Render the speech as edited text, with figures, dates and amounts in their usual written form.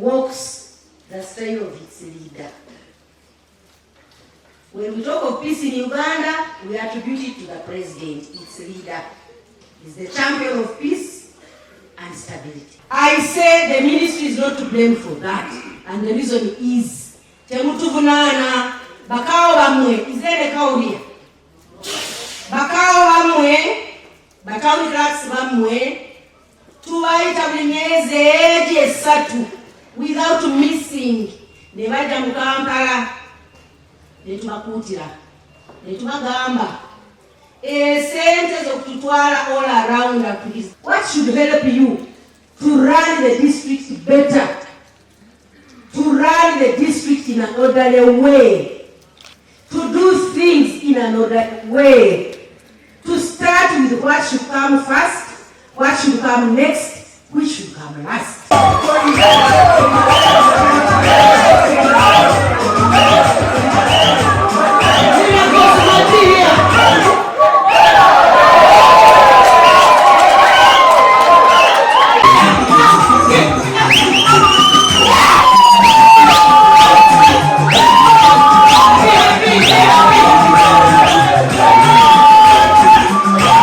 walks the style of its leader. When we talk of peace in Uganda, we attribute it to the president, its leader. He's the champion of peace and stability. I say the ministry is not to blame for that. And the reason is, temutuvunana, bakao bamwe, is there a cow here? Bakao bamwe, bakao cracks bamwe, tuwaita Banyenyeza esatu, without missing. Nebaja mu Kampala, netubakutira, netubagamba. Centers of Tutwala all around the police. What should help you to run the district better? To run the district in an orderly way. To do things in an orderly way. To start with what should come first, what should come next, which should come last.